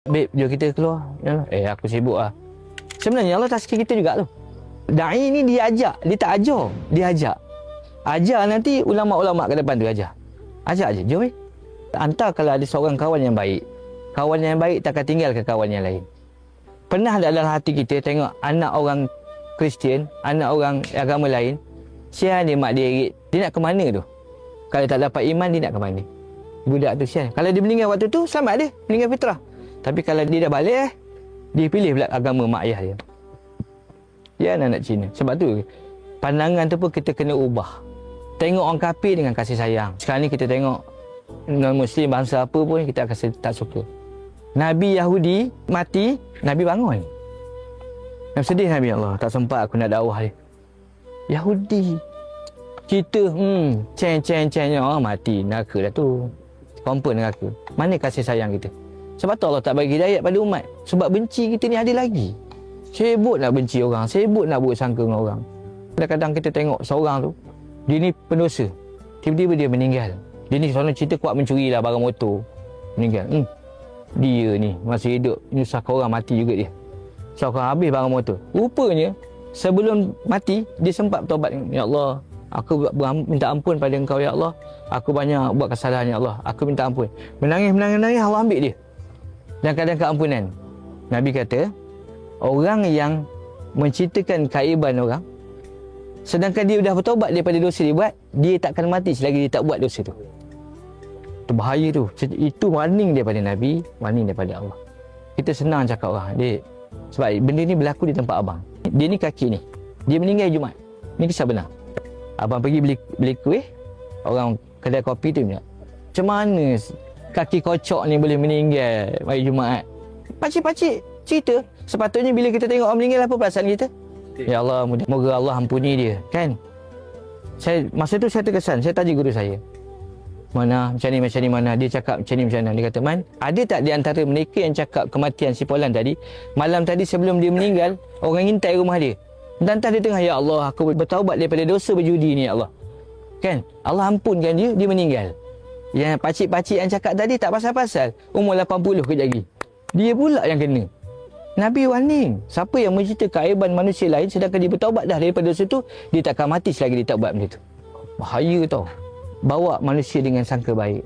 Babe, jom kita keluar. Aku sibuk lah. Sebenarnya Allah tak sikit kita juga tu. Da'i ni dia ajak, dia tak ajar, dia ajak. Ajar nanti ulama-ulama ke depan tu ajar. Ajak je, jom eh. Hantar kalau ada seorang kawan yang baik. Kawan yang baik takkan tinggal ke kawan yang lain. Pernah tak dalam hati kita tengok anak orang Kristian, anak orang agama lain, sian dia mak dia irit. Dia nak ke mana tu? Kalau tak dapat iman, dia nak ke mana? Budak tu sian. Kalau dia meninggal waktu tu, selamat dia. Meninggal fitrah. Tapi kalau dia dah balik, dia pilih pula agama mak ayah dia. Dia anak Cina. Sebab tu, pandangan tu pun kita kena ubah. Tengok orang kafir dengan kasih sayang. Sekarang ni kita tengok non-Muslim bangsa apa pun, kita akan tak suka. Nabi Yahudi mati, Nabi bangun. Yang sedih Nabi, Allah tak sempat aku nak dakwah dia. Yahudi kita ceng mati neraka dah tu. Confirm neraka. Mana kasih sayang kita? Sebab tu Allah tak bagi hidayat pada umat. Sebab benci kita ni ada lagi. Sibuk nak benci orang, sibuk nak buruk sangka dengan orang. Kadang-kadang kita tengok seorang tu, dia ni pendosa, tiba-tiba dia meninggal. Dia ni selalu cerita kuat mencuri lah barang motor, meninggal. Dia ni masih hidup, nyusahkan orang, mati juga dia. So kau habis barang motor. Rupanya sebelum mati dia sempat bertaubat. Ya Allah, aku minta ampun pada engkau ya Allah. Aku banyak buat kesalahan ya Allah. Aku minta ampun. Menangis Allah ambil dia. Dan keadaan keampunan. Nabi kata, orang yang menceritakan keaiban orang, sedangkan dia dah bertaubat daripada dosa dia buat, dia takkan mati selagi dia tak buat dosa tu. Itu bahaya tu. Itu warning daripada Nabi, warning daripada Allah. Kita senang cakap orang, dek, sebab benda ni berlaku di tempat abang. Dia ni kaki ni, dia meninggal Jumaat. Ni kisah benar. Abang pergi beli kuih, orang kedai kopi tu punya. Macam mana kaki kocok ni boleh meninggal hari Jumaat? Pakcik-pakcik cerita. Sepatutnya bila kita tengok orang meninggal, apa perasaan kita? Ya Allah, moga Allah ampuni dia, kan? Masa tu saya terkesan. Saya tanya guru saya, mana macam ni mana? Dia cakap macam ni macam mana? Dia kata, Man, ada tak di antara mereka yang cakap kematian si Polan tadi, malam tadi sebelum dia meninggal, orang intai rumah dia, dan dia tengah, ya Allah, aku bertaubat daripada dosa berjudi ni ya Allah, kan? Allah ampunkan dia, dia meninggal. Yang pakcik-pakcik yang cakap tadi tak pasal-pasal, umur 80 kejap lagi, dia pula yang kena. Nabi warning, siapa yang mencerita keaiban manusia lain sedangkan dia bertaubat dah daripada dosa tu, dia takkan mati selagi dia tak buat benda tu. Bahaya tau. Bawa manusia dengan sangka baik.